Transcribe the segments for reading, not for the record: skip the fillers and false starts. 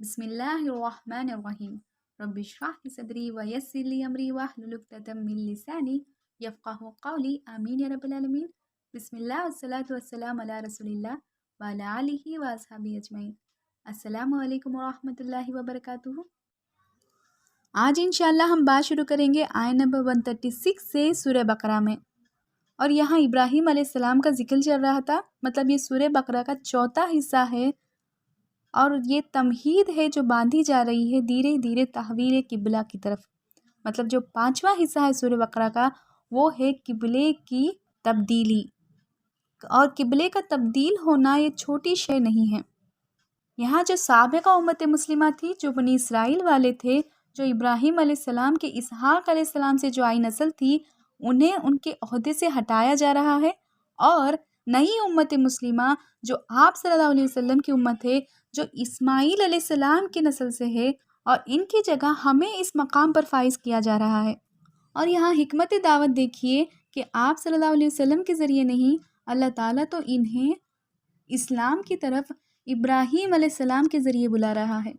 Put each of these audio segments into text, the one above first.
بسم الله الرحمن الرحيم رب اشرح لي صدري ويسر لي أمري واحلل عقدة من لساني يفقه قولي آمين يا رب العالمين. بسم الله والصلاة والسلام على رسول الله وعلى آله وأصحابه أجمعين. السلام علیکم ورحمۃ اللہ وبرکاتہ. آج انشاءاللہ ہم بات شروع کریں گے آیت نمبر 136 سے سورہ بقرہ میں. اور یہاں ابراہیم علیہ السلام کا ذکر چل رہا تھا، مطلب یہ سورہ بقرہ کا چوتھا حصہ ہے، اور یہ تمہید ہے جو باندھی جا رہی ہے دھیرے دھیرے تحویل قبلہ کی طرف. مطلب جو پانچواں حصہ ہے سورہ بقرہ کا وہ ہے قبلے کی تبدیلی. اور قبلے کا تبدیل ہونا یہ چھوٹی شے نہیں ہے. یہاں جو سابقہ امت مسلمہ تھی، جو بنی اسرائیل والے تھے، جو ابراہیم علیہ السلام کے اسحاق علیہ السلام سے جو آئی نسل تھی، انہیں ان کے عہدے سے ہٹایا جا رہا ہے. اور نئی امت مسلمہ جو آپ صلی اللہ علیہ وسلم کی امت ہے، جو اسماعیل علیہ السلام کی نسل سے ہے، اور ان کی جگہ ہمیں اس مقام پر فائز کیا جا رہا ہے. اور یہاں حکمت دعوت دیکھیے کہ آپ صلی اللہ علیہ وسلم کے ذریعے نہیں، اللہ تعالیٰ تو انہیں اسلام کی طرف ابراہیم علیہ السلام کے ذریعے بلا رہا ہے.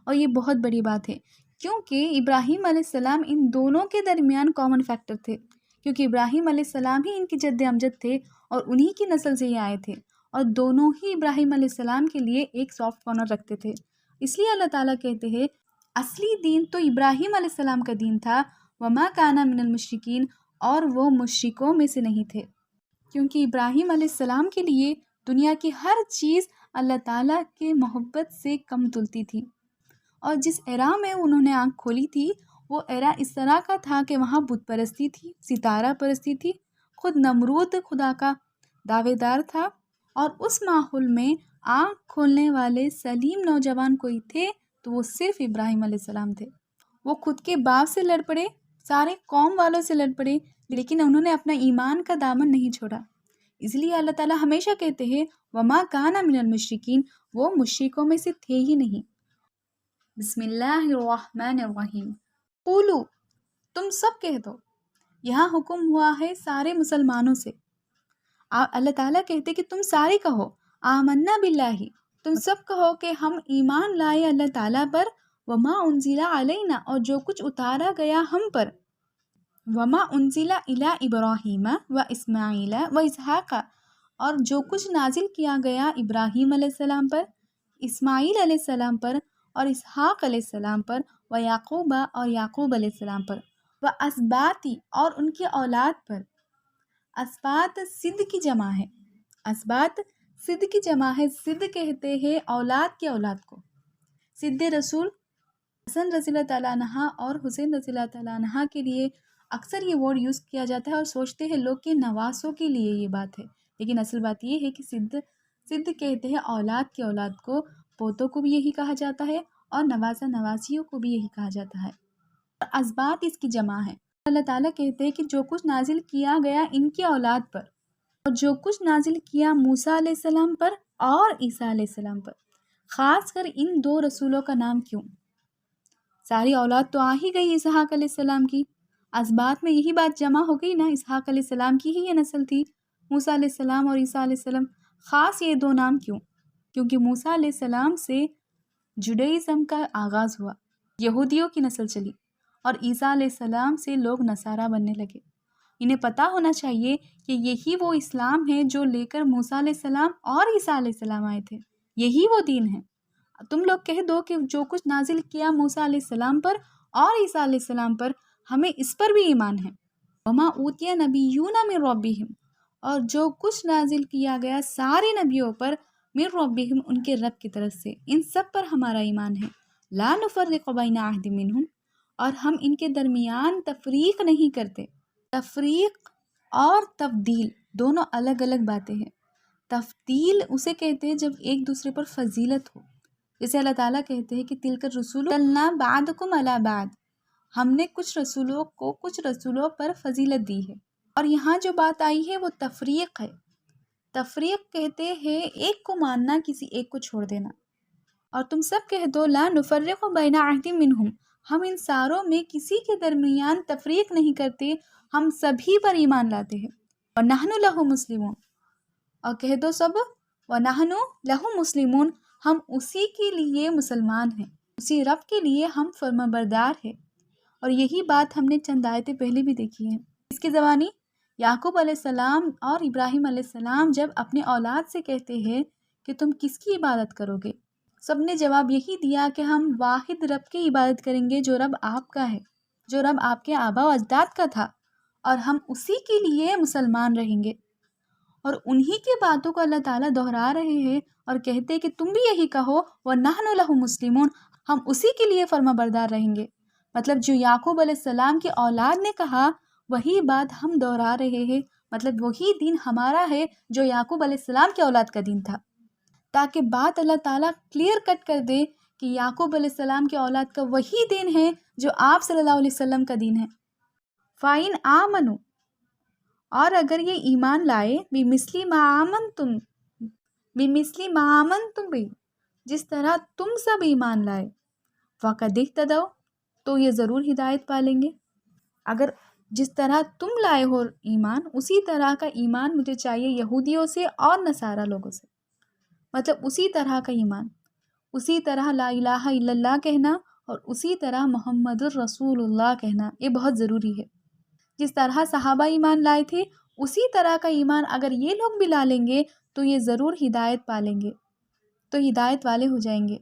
اور یہ بہت بڑی بات ہے، کیونکہ ابراہیم علیہ السلام ان دونوں کے درمیان کامن فیکٹر تھے، کیونکہ ابراہیم علیہ السلام ہی ان کی جد امجد تھے اور انہی کی نسل سے یہ آئے تھے، اور دونوں ہی ابراہیم علیہ السلام کے لیے ایک سافٹ کارنر رکھتے تھے. اس لیے اللہ تعالیٰ کہتے ہیں اصلی دین تو ابراہیم علیہ السلام کا دین تھا، وما کان من المشرکین، اور وہ مشرکوں میں سے نہیں تھے، کیونکہ ابراہیم علیہ السلام کے لیے دنیا کی ہر چیز اللہ تعالیٰ کے محبت سے کم تلتی تھی. اور جس ایرا میں انہوں نے آنکھ کھولی تھی وہ ایرا اس طرح کا تھا کہ وہاں بت پرستی تھی، ستارہ پرستی تھی، خود نمرود خدا کا دعوے دار تھا. اور اس ماحول میں آنکھ کھولنے والے سلیم نوجوان کوئی تھے تو وہ صرف ابراہیم علیہ السلام تھے. وہ خود کے باپ سے لڑ پڑے، سارے قوم والوں سے لڑ پڑے، لیکن انہوں نے اپنا ایمان کا دامن نہیں چھوڑا. اس لیے اللہ تعالیٰ ہمیشہ کہتے ہیں وما کان من المشرکین، وہ مشرکوں میں سے تھے ہی نہیں. بسم اللہ الرحمن الرحیم. قولو، تم سب کہہ دو. یہاں حکم ہوا ہے سارے مسلمانوں سے. اللہ تعالیٰ کہتے کہ تم سارے کہو آمنا باللہ، تم سب کہو کہ ہم ایمان لائے اللہ تعالیٰ پر، وما انزل علینا، اور جو کچھ اتارا گیا ہم پر، وما انزل الی ابراہیم و اسماعیل و اسحاق، اور جو کچھ نازل کیا گیا ابراہیم علیہ السلام پر، اسماعیل علیہ السلام پر، اور اسحاق علیہ السلام پر، و یعقوب، اور یعقوب علیہ السلام پر، و اسباطی، اور ان کی اولاد پر. اسباط صد کی جمع ہے. اسباط صد کی جمع ہے. صد کہتے ہیں اولاد کی اولاد کو. صد رسول حسن رضی اللہ تعالیٰ عنہ اور حسین رضی اللہ تعالیٰ عنہ کے لیے اکثر یہ ورڈ یوز کیا جاتا ہے، اور سوچتے ہیں لوگ کہ نواسوں کے لیے یہ بات ہے، لیکن اصل بات یہ ہے کہ صد کہتے ہیں اولاد کی اولاد کو. پوتوں کو بھی یہی کہا جاتا ہے اور نوازہ نوازیوں کو بھی یہی کہا جاتا ہے. اور اسباط اس کی جمع ہے. اللہ تعالیٰ کہتے ہیں کہ جو کچھ نازل کیا گیا ان کی اولاد پر، اور جو کچھ نازل کیا موسیٰ علیہ السلام پر اور عیسیٰ علیہ السلام پر. خاص کر ان دو رسولوں کا نام کیوں؟ ساری اولاد تو آ ہی گئی اسحاق علیہ السلام کی. اسباط میں یہی بات جمع ہو گئی نا، اسحاق علیہ السلام کی ہی یہ نسل تھی، موسیٰ علیہ السلام اور عیسیٰ علیہ السلام. خاص یہ دو نام کیوں؟ کیونکہ موسیٰ علیہ السلام سے جوڈائزم کا آغاز ہوا، یہودیوں کی نسل چلی، اور عیسیٰ علیہ السلام سے لوگ نصارہ بننے لگے. انہیں پتہ ہونا چاہیے کہ یہی وہ اسلام ہے جو لے کر موسیٰ علیہ السلام اور عیسیٰ علیہ السلام آئے تھے، یہی وہ دین ہے. تم لوگ کہہ دو کہ جو کچھ نازل کیا موسیٰ علیہ السلام پر اور عیسیٰ علیہ السلام پر، ہمیں اس پر بھی ایمان ہے. وما اوتی نبیون من ربہم، اور جو کچھ نازل کیا گیا سارے نبیوں پر، من ربہم، ان کے رب کی طرف سے، ان سب پر ہمارا ایمان ہے. لا نفرق بین احد منہم، اور ہم ان کے درمیان تفریق نہیں کرتے. تفریق اور تبدیل دونوں الگ الگ باتیں ہیں. تفضیل اسے کہتے ہیں جب ایک دوسرے پر فضیلت ہو، جیسے اللہ تعالیٰ کہتے ہیں کہ تلک الرسول فضلنا بعضکم علی بعض، ہم نے کچھ رسولوں کو کچھ رسولوں پر فضیلت دی ہے. اور یہاں جو بات آئی ہے وہ تفریق ہے. تفریق کہتے ہیں ایک کو ماننا، کسی ایک کو چھوڑ دینا. اور تم سب کہہ دو لا نفرق بین احد منہم، ہم ان ساروں میں کسی کے درمیان تفریق نہیں کرتے، ہم سبھی پر ایمان لاتے ہیں. وَنَحْنُ لَهُ مُسْلِمُونَ، اور کہہ دو سب وَنَحْنُ لَهُ مُسْلِمُونَ، ہم اسی کے لیے مسلمان ہیں، اسی رب کے لیے ہم فرمانبردار ہیں۔ اور یہی بات ہم نے چند آیتیں پہلے بھی دیکھی ہیں۔ اس کی زبانی یعقوب علیہ السلام اور ابراہیم علیہ السلام جب اپنے اولاد سے کہتے ہیں کہ تم کس کی عبادت کرو گے، سب نے جواب یہی دیا کہ ہم واحد رب کی عبادت کریں گے جو رب آپ کا ہے، جو رب آپ کے آبا و اجداد کا تھا، اور ہم اسی کے لیے مسلمان رہیں گے۔ اور انہی کی باتوں کو اللہ تعالیٰ دہرا رہے ہیں اور کہتے کہ تم بھی یہی کہو وَنَحْنُ لَهُ مُسْلِمُونَ، ہم اسی کے لیے فرما بردار رہیں گے۔ مطلب جو یعقوب علیہ السلام کی اولاد نے کہا وہی بات ہم دہرا رہے ہیں، مطلب وہی دین ہمارا ہے جو یعقوب علیہ السلام کی اولاد کا دین تھا، تاکہ بات اللہ تعالیٰ کلیئر کٹ کر دے کہ یعقوب علیہ السلام کی اولاد کا وہی دین ہے جو آپ صلی اللہ علیہ وسلم کا دین ہے۔ فَإِنْ آمَنُوا، اور اگر یہ ایمان لائے بِمِثْلِ مَا آمَنْتُمْ بِهِ، جس طرح تم سب ایمان لائے، فَقَدِ اهْتَدَوْا، تو یہ ضرور ہدایت پالیں گے۔ اگر جس طرح تم لائے ہو ایمان، اسی طرح کا ایمان مجھے چاہیے یہودیوں سے اور نصارہ لوگوں سے، مطلب اسی طرح کا ایمان، اسی طرح لا الہ الا اللہ کہنا اور اسی طرح محمد الرسول اللہ کہنا، یہ بہت ضروری ہے۔ جس طرح صحابہ ایمان لائے تھے اسی طرح کا ایمان اگر یہ لوگ بھی لا لیں گے تو یہ ضرور ہدایت پالیں گے، تو ہدایت والے ہو جائیں گے۔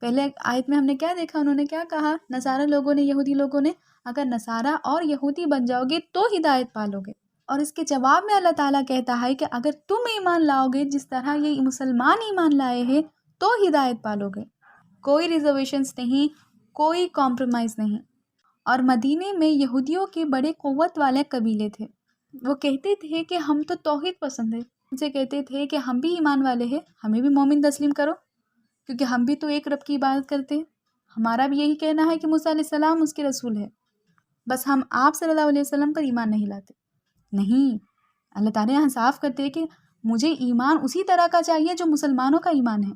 پہلے آیت میں ہم نے کیا دیکھا، انہوں نے کیا کہا، نصارہ لوگوں نے، یہودی لوگوں نے، اگر نصارہ اور یہودی بن جاؤ گے تو ہدایت پالو گے۔ اور اس کے جواب میں اللہ تعالیٰ کہتا ہے کہ اگر تم ایمان لاؤ گے جس طرح یہ مسلمان ایمان لائے ہیں تو ہدایت پالو گے۔ کوئی ریزرویشنز نہیں، کوئی کمپرومائز نہیں۔ اور مدینے میں یہودیوں کے بڑے قوت والے قبیلے تھے، وہ کہتے تھے کہ ہم تو توحید پسند ہے، ان سے کہتے تھے کہ ہم بھی ایمان والے ہیں، ہمیں بھی مومن تسلیم کرو، کیونکہ ہم بھی تو ایک رب کی عبادت کرتے ہیں، ہمارا بھی یہی کہنا ہے کہ موسیٰ علیہ السلام اس کے رسول ہے، بس ہم آپ صلی اللہ علیہ وسلم پر ایمان نہیں لاتے۔ نہیں، اللہ تعالیٰ یہاں صاف کرتے ہیں کہ مجھے ایمان اسی طرح کا چاہیے جو مسلمانوں کا ایمان ہے،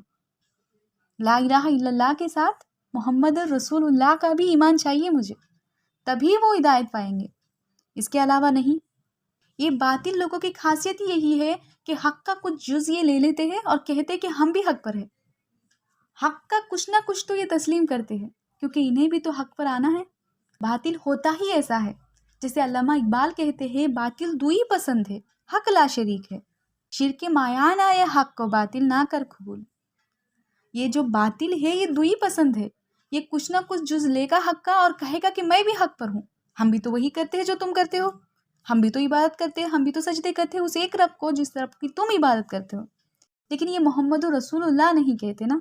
لا الہ الا اللہ کے ساتھ محمد الرسول اللہ کا بھی ایمان چاہیے مجھے، تبھی وہ ہدایت پائیں گے، اس کے علاوہ نہیں۔ یہ باطل لوگوں کی خاصیت ہی یہی ہے کہ حق کا کچھ جز یہ لے لیتے ہیں اور کہتے کہ ہم بھی حق پر ہیں، حق کا کچھ نہ کچھ تو یہ تسلیم کرتے ہیں کیونکہ انہیں بھی تو حق پر آنا ہے۔ باطل ہوتا ہی ایسا ہے، جسے علامہ اقبال کہتے ہیں باطل دوئی پسند ہے، حق لا شریک ہے، شرک مایان آئے حق کو باطل نہ کر قبول۔ یہ جو باطل ہے یہ دوئی پسند ہے، یہ کچھ نہ کچھ جز لے گا حق کا اور کہے گا کہ میں بھی حق پر ہوں، ہم بھی تو وہی کرتے ہیں جو تم کرتے ہو، ہم بھی تو عبادت کرتے ہیں، ہم بھی تو سجدے کرتے ہیں اس ایک رب کو جس رب کی تم عبادت کرتے ہو، لیکن یہ محمد رسول اللہ نہیں کہتے نا،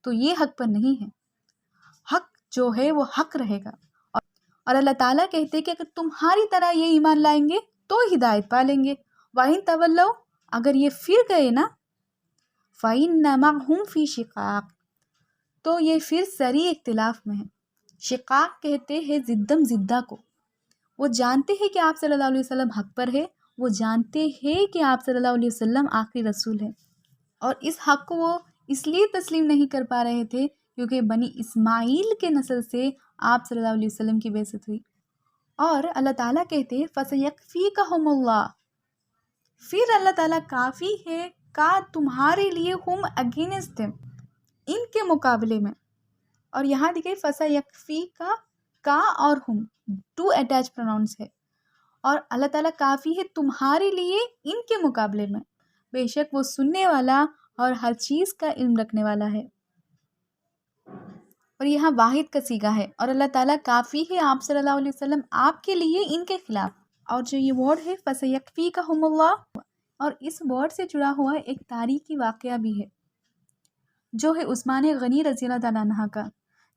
تو یہ حق پر نہیں ہے۔ حق جو ہے وہ حق رہے گا، اور اللہ تعالیٰ کہتے ہیں کہ اگر تمہاری طرح یہ ایمان لائیں گے تو ہدایت پالیں گے۔ وَإِن تَوَلَّوْا، اگر یہ پھر گئے نا، فَإِنَّمَا هُمْ فِي شِقَاقٍ، تو یہ پھر سری اختلاف میں ہے۔ شقاق کہتے ہیں زدم زدہ کو، وہ جانتے ہیں کہ آپ صلی اللہ علیہ وسلم حق پر ہے، وہ جانتے ہیں کہ آپ صلی اللہ علیہ وسلم آخری رسول ہیں، اور اس حق کو وہ اس لیے تسلیم نہیں کر پا رہے تھے کیونکہ بنی اسماعیل کے نسل سے آپ صلی اللہ علیہ وسلم کی بعثت ہوئی۔ اور اللہ تعالیٰ کہتے ہیں فَسَيَكْفِيكَهُمُ اللَّهُ، پھر اللہ تعالیٰ کافی ہے کا تمہارے لیے ہم اگینسٹ them، ان کے مقابلے میں۔ اور یہاں دیکھیں فَسَيَكْفِيكَ کا اور ہم ٹو اٹیچ پروناؤنس ہے، اور اللہ تعالیٰ کافی ہے تمہارے لیے ان کے مقابلے میں، بے شک وہ سننے والا اور ہر چیز کا علم رکھنے والا ہے۔ اور یہاں واحد کا صیغہ ہے، اور اللہ تعالیٰ کافی ہے آپ صلی اللہ علیہ وسلم آپ کے لیے ان کے خلاف۔ اور جو یہ ورڈ ہے فَسَيَكْفِيكَهُمُ اللَّهُ، اور اس ورڈ سے جڑا ہوا ایک تاریخی واقعہ بھی ہے، جو ہے عثمان غنی رضی اللہ تعالیٰ عنہ کا۔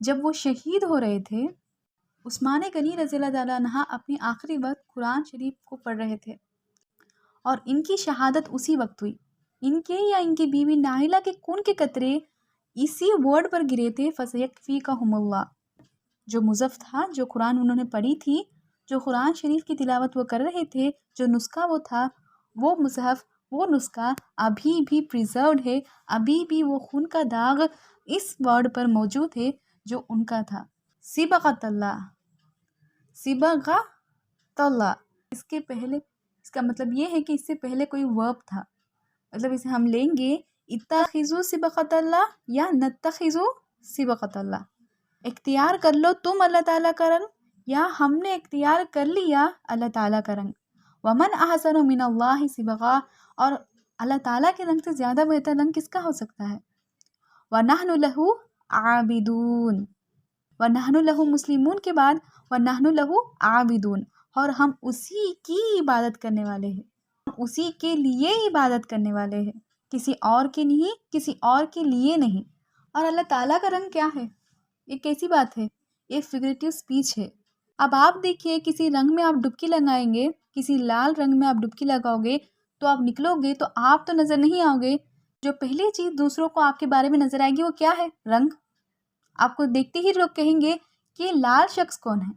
جب وہ شہید ہو رہے تھے، عثمان غنی رضی اللہ تعالیٰ عنہ اپنی آخری وقت قرآن شریف کو پڑھ رہے تھے، اور ان کی شہادت اسی وقت ہوئی۔ ان کے یا ان کی بیوی نائلہ کے خون کے قطرے اسی ورڈ پر گرے تھے، فَسَيَكْفِيكَهُمُ اللَّهُ۔ جو مصحف تھا، جو قرآن انہوں نے پڑھی تھی، جو قرآن شریف کی تلاوت وہ کر رہے تھے، جو نسخہ وہ تھا، وہ مصحف، وہ نسخہ ابھی بھی پریزروڈ ہے، ابھی بھی وہ خون کا داغ اس ورڈ پر موجود ہے جو ان کا تھا، صبغۃ اللہ، صبغۃ اللہ۔ اس کے پہلے، اس کا مطلب یہ ہے کہ اس سے پہلے کوئی ورب تھا، مطلب اسے ہم لیں گے اتخذوا صبغۃ اللہ یا نتخذوا صبغۃ اللہ، اختیار کر لو تم اللہ تعالیٰ کا رنگ یا ہم نے اختیار کر لیا اللہ تعالیٰ کا رنگ۔ ومن احسن من اللہ صبغا، اور اللہ تعالیٰ کے رنگ سے زیادہ بہتر رنگ کس کا ہو سکتا ہے؟ وَنَحْنُ لَهُ عَابِدُونَ، وَنَحْنُ لَهُ مسلمون کے بعد وَنَحْنُ لَهُ عَابِدُونَ، اور ہم اسی کی عبادت کرنے والے ہیں، ہم اسی کے لیے عبادت کرنے والے ہیں، کسی اور کی نہیں، کسی اور کے لیے نہیں۔ اور اللہ تعالیٰ کا رنگ کیا ہے؟ یہ کیسی بات ہے؟ یہ فگریٹو اسپیچ ہے۔ اب آپ دیکھیے کسی رنگ میں آپ ڈبکی لگائیں گے، کسی لال رنگ میں آپ ڈبکی لگاؤ گے تو آپ نکلو گے تو آپ تو نظر نہیں آؤ گے، جو پہلی چیز دوسروں کو آپ کے بارے میں نظر آئے گی وہ کیا ہے؟ رنگ۔ آپ کو دیکھتے ہی لوگ کہیں گے کہ یہ لال شخص کون ہے،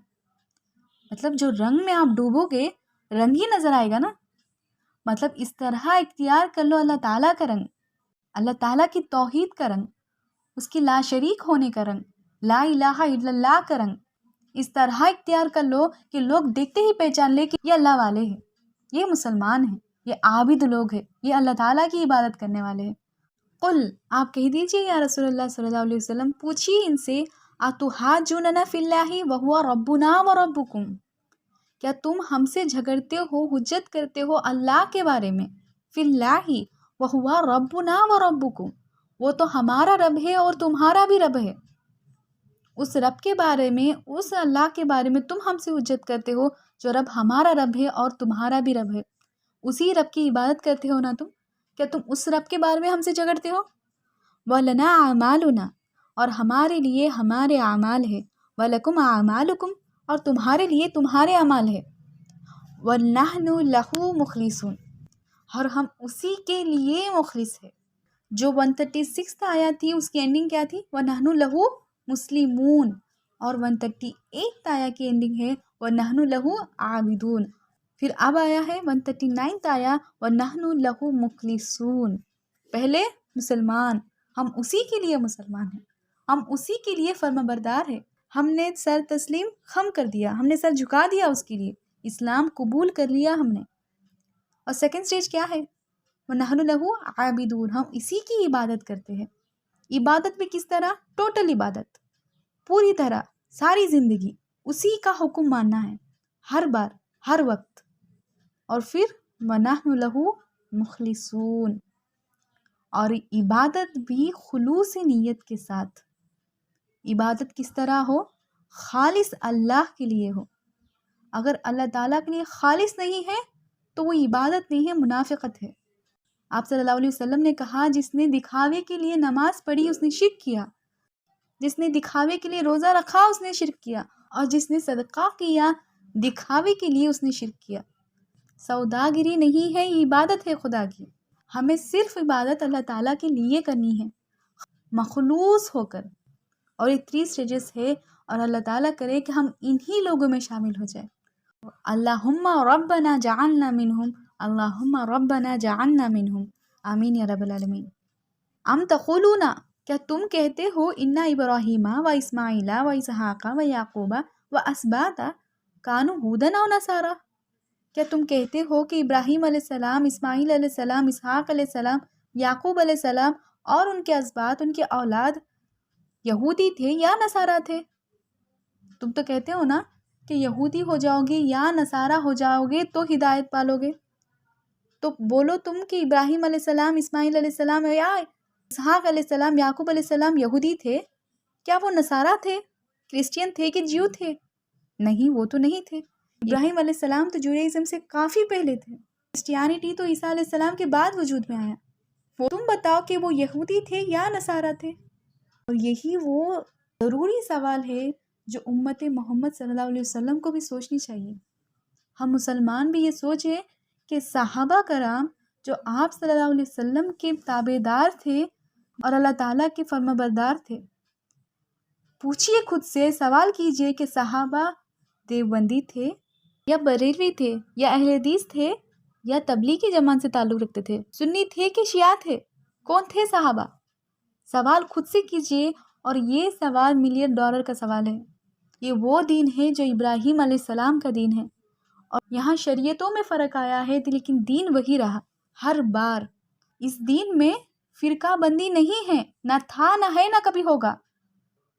مطلب جو رنگ میں آپ ڈوبو گے رنگ ہی نظر آئے گا نا۔ مطلب اس طرح اختیار کر لو اللہ تعالیٰ کا رنگ، اللہ تعالیٰ کی توحید کا رنگ، اس کی لا شریک ہونے کا رنگ، لا الہ الا اللہ کا رنگ، اس طرح اختیار کر لو کہ لوگ دیکھتے ہی پہچان لے کہ یہ اللہ والے ہیں، یہ مسلمان ہیں، یہ عابد لوگ ہیں، یہ اللہ تعالیٰ کی عبادت کرنے والے ہیں۔ قل، آپ کہہ دیجئے یا رسول اللہ صلی اللہ علیہ وسلم، پوچھیے ان سے، اتحاجوننا فی اللہ وہو ربنا وربکم، کیا تم ہم سے جھگڑتے ہو، حجت کرتے ہو اللہ کے بارے میں، فی اللہ وہو ربنا وربکم، وہ تو ہمارا رب ہے اور تمہارا بھی رب ہے، اس رب کے بارے میں، اس اللہ کے بارے میں تم ہم سے حجت کرتے ہو جو رب ہمارا رب ہے اور تمہارا بھی رب ہے، اسی رب کی عبادت کرتے ہو نا تم، کیا تم اس رب کے بارے میں ہم سے جھگڑتے ہو؟ وَلَنَا أَعْمَالُنَا، اور ہمارے لیے ہمارے اعمال ہے، وَلَكُمْ أَعْمَالُكُمْ، اور تمہارے لیے تمہارے اعمال ہے، وَنَحْنُ لَهُ مُخْلِصُونَ، اور ہم اسی کے لیے مخلص ہے۔ جو 136 آیت تھی اس کی اینڈنگ کیا تھی؟ وَنَحْنُ لَهُ مسلمون، اور 138 آیت کی اینڈنگ ہے وَنَحْنُ لَهُ عَابِدُونَ۔ پھر اب آیا ہے 139 آیا وَنَحْنُ لَهُ مُخْلِصُونَ۔ پہلے مسلمان، ہم اسی کے لیے مسلمان ہیں، ہم اسی کے لیے فرما بردار ہیں، ہم نے سر تسلیم خم کر دیا، ہم نے سر جھکا دیا اس کے لیے، اسلام قبول کر لیا ہم نے۔ اور سیکنڈ سٹیج کیا ہے؟ وَنَحْنُ لَهُ عَابِدُونَ، ہم اسی کی عبادت کرتے ہیں۔ عبادت بھی کس طرح؟ ٹوٹل عبادت، پوری طرح، ساری زندگی اسی کا حکم ماننا ہے، ہر بار، ہر وقت۔ اور پھر وَنَحْنُ لَهُ مُخْلِصُونَ، اور عبادت بھی خلوص نیت کے ساتھ۔ عبادت کس طرح ہو؟ خالص اللہ کے لیے ہو۔ اگر اللہ تعالیٰ کے لیے خالص نہیں ہے تو وہ عبادت نہیں ہے، منافقت ہے۔ آپ صلی اللہ علیہ وسلم نے کہا جس نے دکھاوے کے لیے نماز پڑھی اس نے شرک کیا، جس نے دکھاوے کے لیے روزہ رکھا اس نے شرک کیا، اور جس نے صدقہ کیا دکھاوے کے لیے اس نے شرک کیا۔ سوداگری نہیں ہے، عبادت ہے خدا کی۔ ہمیں صرف عبادت اللہ تعالیٰ کے لیے کرنی ہے، مخلوص ہو کر۔ اور یہ 3 سٹیجز ہے، اور اللہ تعالیٰ کرے کہ ہم انہی لوگوں میں شامل ہو جائیں۔ اللہم ربنا جعلنا منہم، اللہم ربنا جعلنا منہم، آمین یا رب العالمین۔ ام تقولون، کیا تم کہتے ہو، ان ابراہیم و اسماعیل و اسحاق و یعقوب و اسباط کانوا ھودن و نصارا، کیا تم کہتے ہو کہ ابراہیم علیہ السلام، اسماعیل علیہ السلام، اسحاق علیہ السلام، یعقوب علیہ السلام اور ان کے اسباط، ان کے اولاد یہودی تھے یا نصارا تھے؟ تم تو کہتے ہو نا کہ یہودی ہو جاؤ گے یا نصارا ہو جاؤ گے تو ہدایت پالو گے، تو بولو تم کہ ابراہیم علیہ السلام، اسماعیل علیہ السلام یا اسحاق علیہ السلام، یعقوب علیہ السلام یہودی تھے؟ کیا وہ نصارا تھے، کرسچین تھے کہ جیو تھے؟ نہیں، وہ تو نہیں تھے۔ ابراہیم علیہ السلام تو جوڈائزم سے کافی پہلے تھے، کرسچینٹی تو عیسیٰ علیہ السلام کے بعد وجود میں آیا۔ وہ تم بتاؤ کہ وہ یہودی تھے یا نصارا تھے؟ اور یہی وہ ضروری سوال ہے جو امت محمد صلی اللہ علیہ وسلم کو بھی سوچنی چاہیے۔ ہم مسلمان بھی یہ سوچیں کہ صحابہ کرام جو آپ صلی اللہ علیہ وسلم کے تابع دار تھے اور اللہ تعالیٰ کے فرما بردار تھے، پوچھئے خود سے، سوال کیجئے کہ صحابہ دیوبندی تھے یا بریلوی تھے یا اہل حدیث تھے یا تبلیغی جماعت سے تعلق رکھتے تھے، سنی تھے کہ شیعہ تھے؟ کون تھے صحابہ؟ سوال خود سے کیجئے، اور یہ سوال $1 ملین کا سوال ہے۔ یہ وہ دین ہے جو ابراہیم علیہ السلام کا دین ہے، اور یہاں شریعتوں میں فرق آیا ہے لیکن دین وہی رہا۔ ہر بار اس دین میں فرقہ بندی نہیں ہے، نہ تھا، نہ ہے، نہ کبھی ہوگا۔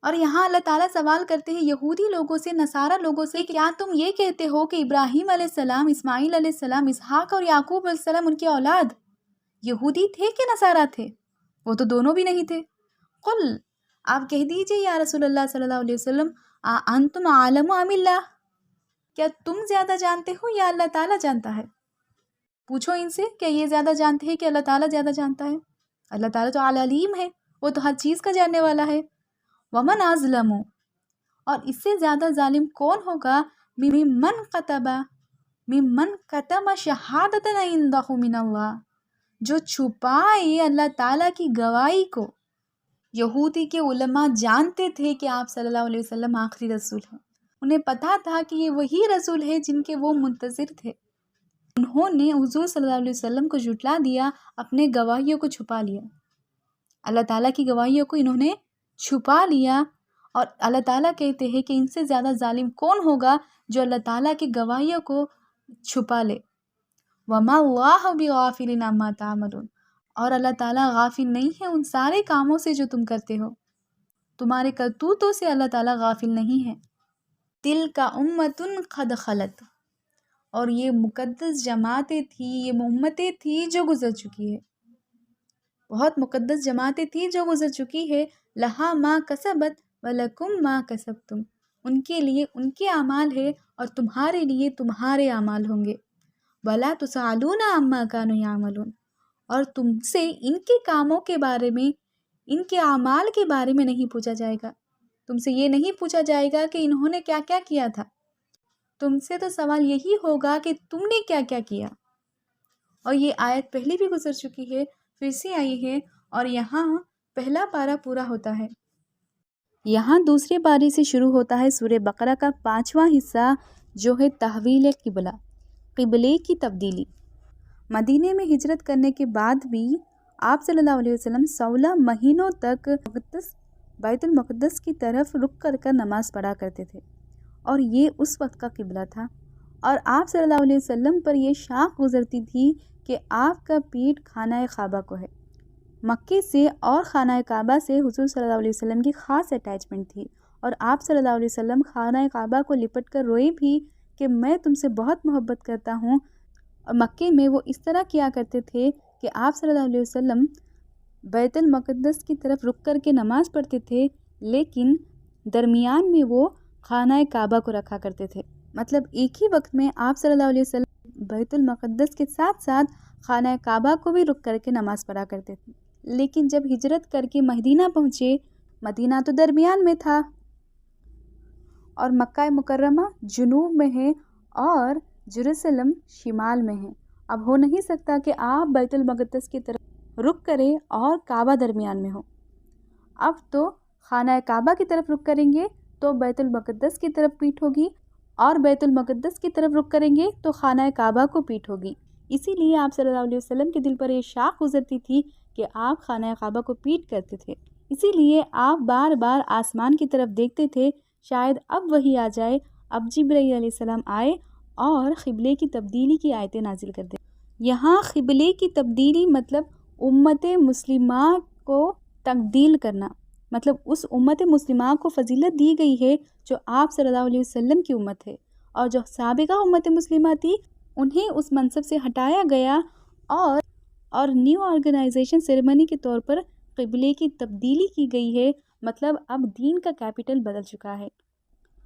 اور یہاں اللہ تعالیٰ سوال کرتے ہیں یہودی لوگوں سے، نصارہ لوگوں سے، کیا تم یہ کہتے ہو کہ ابراہیم علیہ السلام، اسماعیل علیہ السلام، اسحاق اور یعقوب علیہ السلام ان کی اولاد یہودی تھے کہ نصارہ تھے؟ وہ تو دونوں بھی نہیں تھے۔ قل، آپ کہہ دیجئے یا رسول اللہ صلی اللہ علیہ وسلم، انتم عالم ام اللہ، کیا تم زیادہ جانتے ہو یا اللہ تعالیٰ جانتا ہے؟ پوچھو ان سے کہ یہ زیادہ جانتے ہیں کہ اللہ تعالیٰ زیادہ جانتا ہے؟ اللہ تعالیٰ تو علیم ہے، وہ تو ہر چیز کا جاننے والا ہے۔ ومن اظلم، اور اس سے زیادہ ظالم کون ہوگا، ممن کتم شہادۃ عندہ من اللہ، جو چھپائے اللہ تعالیٰ کی گواہی کو۔ یہودی کے علماء جانتے تھے کہ آپ صلی اللہ علیہ وسلم آخری رسول ہیں، انہیں پتا تھا کہ یہ وہی رسول ہے جن کے وہ منتظر تھے۔ انہوں نے حضور صلی اللہ علیہ وسلم کو جھٹلا دیا، اپنے گواہیوں کو چھپا لیا، اللہ تعالیٰ کی گواہیوں کو انہوں نے چھپا لیا۔ اور اللہ تعالیٰ کہتے ہیں کہ ان سے زیادہ ظالم کون ہوگا جو اللہ تعالیٰ کی گواہیوں کو چھپا لے۔ وَمَا اللَّهُ بِغَافِلٍ عَمَّا تَعْمَلُونَ، اور اللہ تعالیٰ غافل نہیں ہے ان سارے کاموں سے جو تم کرتے ہو، تمہارے کرتوتوں سے اللہ تعالیٰ غافل نہیں ہے۔ تِلْکَ أُمَّةٌ قَدْ خَلَتْ، اور یہ مقدس جماعتیں تھیں، یہ امتیں تھیں جو گزر چکی ہے، بہت مقدس جماعتیں تھیں جو گزر چکی ہے۔ لہا ما کسبت ولکم ما کسبتم، ان کے لیے ان کے اعمال ہے اور تمہارے لیے تمہارے اعمال ہوں گے۔ ولا تسألون عما كانوا يعملون، اور تم سے ان کے کاموں کے بارے میں، ان کے اعمال کے بارے میں نہیں پوچھا جائے گا۔ تم سے یہ نہیں پوچھا جائے گا کہ انہوں نے کیا کیا کیا تھا، تم سے تو سوال یہی ہوگا کہ تم نے کیا کیا کیا۔ اور یہ آیت پہلے بھی گزر چکی ہے، پھر سے آئی ہے، اور یہاں پہلا پارہ پورا ہوتا ہے۔ یہاں دوسرے پارے سے شروع ہوتا ہے سورہ بقرہ کا 5واں حصہ، جو ہے تحویل قبلہ، قبلے کی تبدیلی۔ مدینے میں ہجرت کرنے کے بعد بھی آپ صلی اللہ علیہ وسلم 16 مہینوں تک بیت المقدس کی طرف رک کر نماز پڑھا کرتے تھے، اور یہ اس وقت کا قبلہ تھا۔ اور آپ صلی اللہ علیہ وسلم پر یہ شاخ گزرتی تھی کہ آپ کا پیٹھ خانہ کعبہ کو ہے۔ مکے سے اور خانہ کعبہ سے حضور صلی اللہ علیہ وسلم کی خاص اٹیچمنٹ تھی، اور آپ صلی اللہ علیہ وسلم خانہ کعبہ کو لپٹ کر روئے بھی کہ میں تم سے بہت محبت کرتا ہوں۔ اور مکے میں وہ اس طرح کیا کرتے تھے کہ آپ صلی اللہ علیہ وسلم بیت المقدس کی طرف رک کر کے نماز پڑھتے تھے، لیکن درمیان میں وہ خانہ کعبہ کو رکھا کرتے تھے۔ مطلب ایک ہی وقت میں آپ صلی اللہ علیہ وسلم بیت المقدس کے ساتھ ساتھ خانہ کعبہ کو بھی رک کر کے نماز پڑھا کرتے تھے۔ لیکن جب ہجرت کر کے مدینہ پہنچے، مدینہ تو درمیان میں تھا اور مکہ مکرمہ جنوب میں ہے اور جروسلم شمال میں ہے۔ اب ہو نہیں سکتا کہ آپ بیت المقدس کی طرف رک کریں اور کعبہ درمیان میں ہو۔ اب تو خانہ کعبہ کی طرف رک کریں گے تو بیت المقدس کی طرف پیٹھ ہوگی، اور بیت المقدس کی طرف رک کریں گے تو خانہ کعبہ کو پیٹھ ہوگی۔ اسی لیے آپ صلی اللہ علیہ وسلم کے دل پر یہ شاخ گزرتی تھی کہ آپ خانہ کعبہ کو پیٹھ کرتے تھے۔ اسی لیے آپ بار بار آسمان کی طرف دیکھتے تھے، شاید اب وہی آ جائے، اب جبرائیل علیہ السلام آئے اور قبلے کی تبدیلی کی آیتیں نازل کر دیں۔ یہاں قبلے کی تبدیلی مطلب امت مسلمہ کو تبدیل کرنا، مطلب اس امت مسلمہ کو فضیلت دی گئی ہے جو آپ صلی اللہ علیہ وسلم کی امت ہے، اور جو سابقہ امت مسلمہ تھی انہیں اس منصب سے ہٹایا گیا اور نیو آرگنائزیشن سیریمنی کے طور پر قبلے کی تبدیلی کی گئی ہے، مطلب اب دین کا کیپٹل بدل چکا ہے۔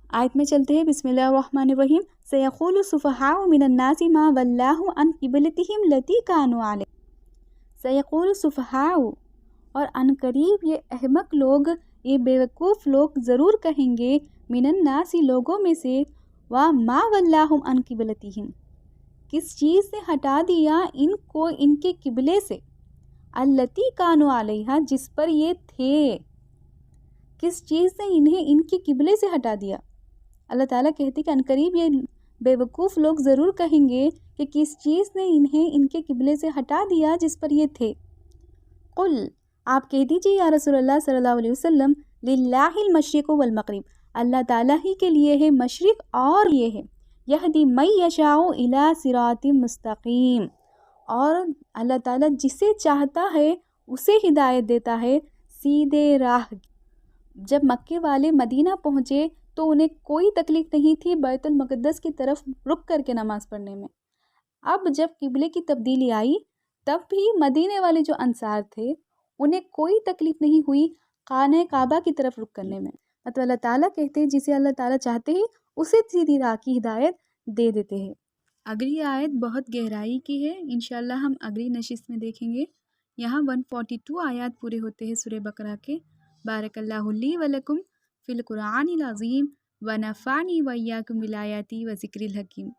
آیت میں چلتے ہیں، بسم اللہ الرحمن الرحیم، سیقول السفہاء من الناس ما ولاہم عن قبلتہم التی کانوا علیہا۔ سیقول السفہاء، اور ان قریب یہ احمق لوگ، یہ بیوقوف لوگ ضرور کہیں گے، من الناس لوگوں میں سے، وما ولاہم عن قبلتہم، کس چیز نے ہٹا دیا ان کو ان کے قبلے سے، التی کانوا علیہا، جس پر یہ تھے، کس چیز نے انہیں ان کے قبلے سے ہٹا دیا۔ اللہ تعالیٰ کہتے کہ عنقریب یہ بیوقوف لوگ ضرور کہیں گے کہ کس چیز نے انہیں ان کے قبلے سے ہٹا دیا جس پر یہ تھے۔ قل، آپ کہہ دیجئے یا رسول اللہ صلی اللہ علیہ وسلم، للہ المشرق والمغرب، اللہ تعالیٰ ہی کے لیے ہے مشرق اور یہ ہے، یہدی من یشاء الی صراط مستقیم، اور اللہ تعالیٰ جسے چاہتا ہے اسے ہدایت دیتا ہے سیدھے راہ۔ جب مکے والے مدینہ پہنچے تو انہیں کوئی تکلیف نہیں تھی بیت المقدس کی طرف رک کر کے نماز پڑھنے میں۔ اب جب قبلے کی تبدیلی آئی تب بھی مدینے والے جو انصار تھے انہیں کوئی تکلیف نہیں ہوئی خانہ کعبہ کی طرف رک کرنے میں۔ مطلب اللہ تعالیٰ کہتے ہیں جسے اللہ تعالیٰ چاہتے ہیں اسے سیدھی راہ کی ہدایت دے دیتے ہیں۔ اگلی آیت بہت گہرائی کی ہے، انشاءاللہ ہم اگلی نشست میں دیکھیں گے۔ یہاں 142 آیات پورے ہوتے ہیں سورہ بقرہ کے۔ بارک اللہ لی و لکم فی القرآن العظیم ونفعنی و ایاکم بالآیات و ذکر الحکیم۔